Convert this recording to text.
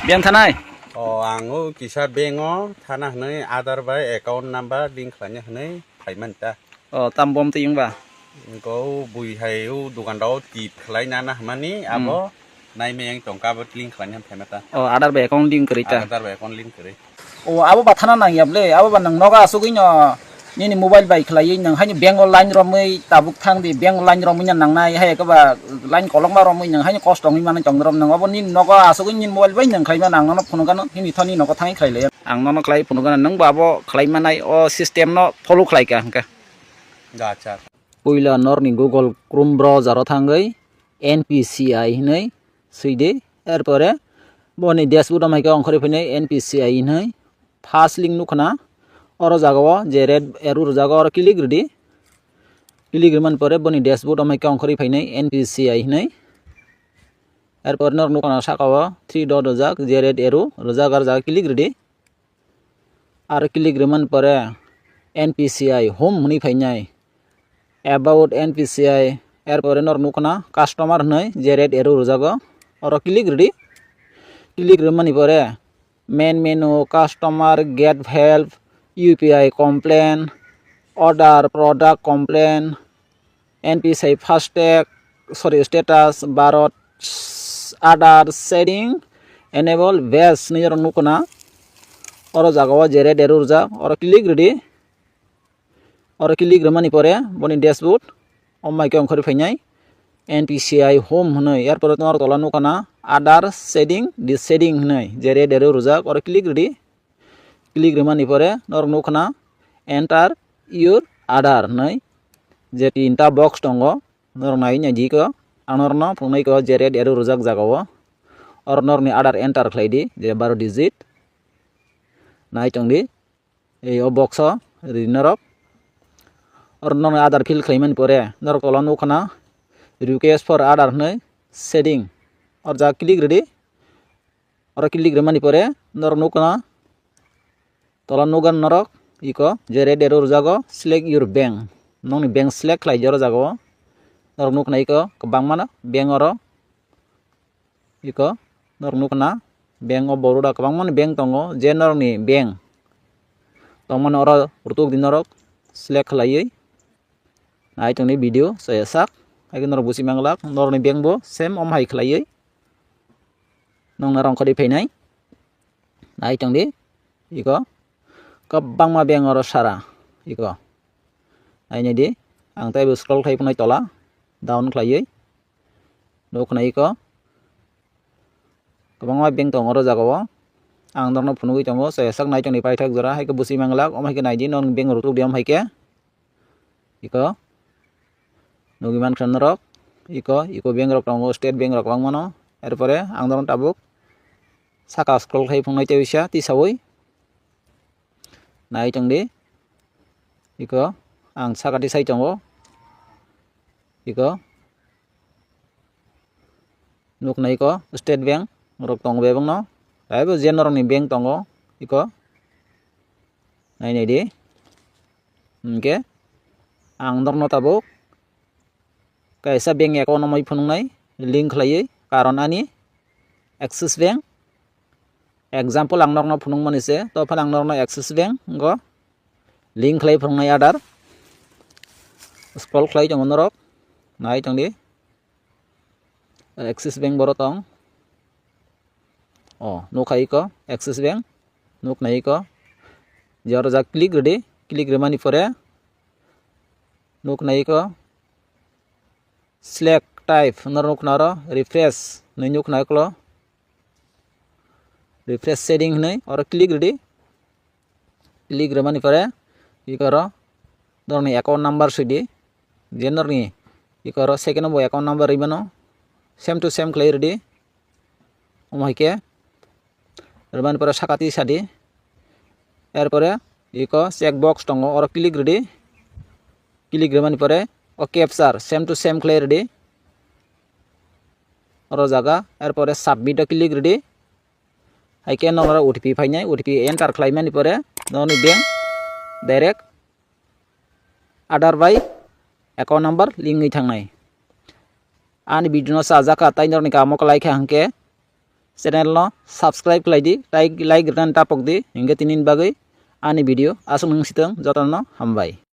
Biang thanai. Ango kisa bengo thana hnai Aadhaar by account number link khanya hnai payment ta. Tam bom ti yung ba. Ko bui hai u dukan dau ti khlai nana mani abo nai me yang tongka bot link khanya payment ta. Aadhaar by account link kari ta. Aadhaar by account link kari. Abo ba thana nang yable, abo ba nang noga asugin no ni mobile by khlai nang hani bank online romui tabuk thang di bank online romui nang nai hai ka ba line kolong ba romui nang hani cost ong man chong rom nang abo ni noga asugin ni mobile by nang khlai ma nang no phunu kan ni thani noga thangi khlai le ang no khlai phunu kan nang ba bo khlai manai o system no follow khlai ka hangka Gacha. Puila nor ni Google Chrome browser thangai NPCI hinai suide erpore boni dashboard amai ka ongkhori phine NPCI hinai first link nukhana oro jagao je red arrow jaga oro click redi click man pore boni dashboard amai ka ongkhori phine NPCI hinai erpor nor nukhana sakao 3 dot jak je red arrow rojagar jaga click redi ar click man pore NPCI home huni phainai about NPCI erpore nor nukhana customer hnai je red arrow rojago oro click redi click mani pore main menu customer get help UPI complaint order product complaint NPCI fastag status barot Aadhaar setting enable base ni rong nukuna oro jagao je red arrow jak oro click redi oro click mani pore boni dashboard omai ke ongkhori phainai NPCI home hnai erpore nor tola nukana Aadhaar setting this setting hnai je red arrow jak oro click redi click mani pore nor nukana enter your Aadhaar hnai je tinta box tongo nor nai nya ji ko anor no phungnai ko je red arrow jak jagao or nor ni Aadhaar enter khlai di je 12 digit nai tongdi ei o box ri norok or nor ni Aadhaar fill khlai mani pore nor tola nukana request for Aadhaar hnai setting or ja click redi or click mani pore nor nukana tola nugan norok iko je red arrow jago select your bank nongni bank select khlai jaro jago nor nukna iko kabang mana bank oro iko nor nukna bank of Baroda kabang mana bank tongo je nor ni bank tongmana oro urtuk din norok select khlai nai tongni video saya sak ai nor busi manglak nor ni bank bo same om hai khlai nong narong khodi phainai nai tongdi iko kabang ma bank oro sara iko aini di ang tai scroll khai punai tola down khlai nokna iko kabang ma bank tong oro jagao ang dorno phunugui tongo sai sak nai tongni paithak jora hai ko busi manglak om hai ke nai di non bank ro tuk diam hai ke iko nogi man khan rok iko bank rok tongo state bank rok bangmano erpore ang dorno tabuk saka scroll khai punai teisa ti sawoi nai tongdi iko ang sakati sai tongo iko nuk nai ko state bank rok tong bebang no ai bo general ni bank tongo iko nai nei di ke ang dorno tabuk kaisa bank account moi phunung nai link khlai karon ani Axis Bank example ang norno phunung manise to phan ang norno Axis Bank go link khlai phunung nai Aadhaar scroll khlai jong norok nai tongdi Axis Bank borotong nuk hai ko Axis Bank nuk nai ko jor ja click redi click remani pore nuk nai ko select type norok naro refresh nai nuk nai klo refresh setting nai or click redi click remani pore ikaro dorni account number sidi jenorni ikaro second bo account number ribano same to same khlai redi omhaike reman pore sakati sadi erpore iko check box tongo or click redi click remani pore o capture same to same khlai redi oro jaga erpore submit click redi haike nonora OTP phainai OTP enter khlai mani pore noni bank direct Aadhaar by account number link ngai thangnai ani video sa jaka tainor ni kamo kalai kha hangke channel no subscribe khlaidi like dan tapok di hingga tinin bagai ani video asung nung siteng jotono hambai.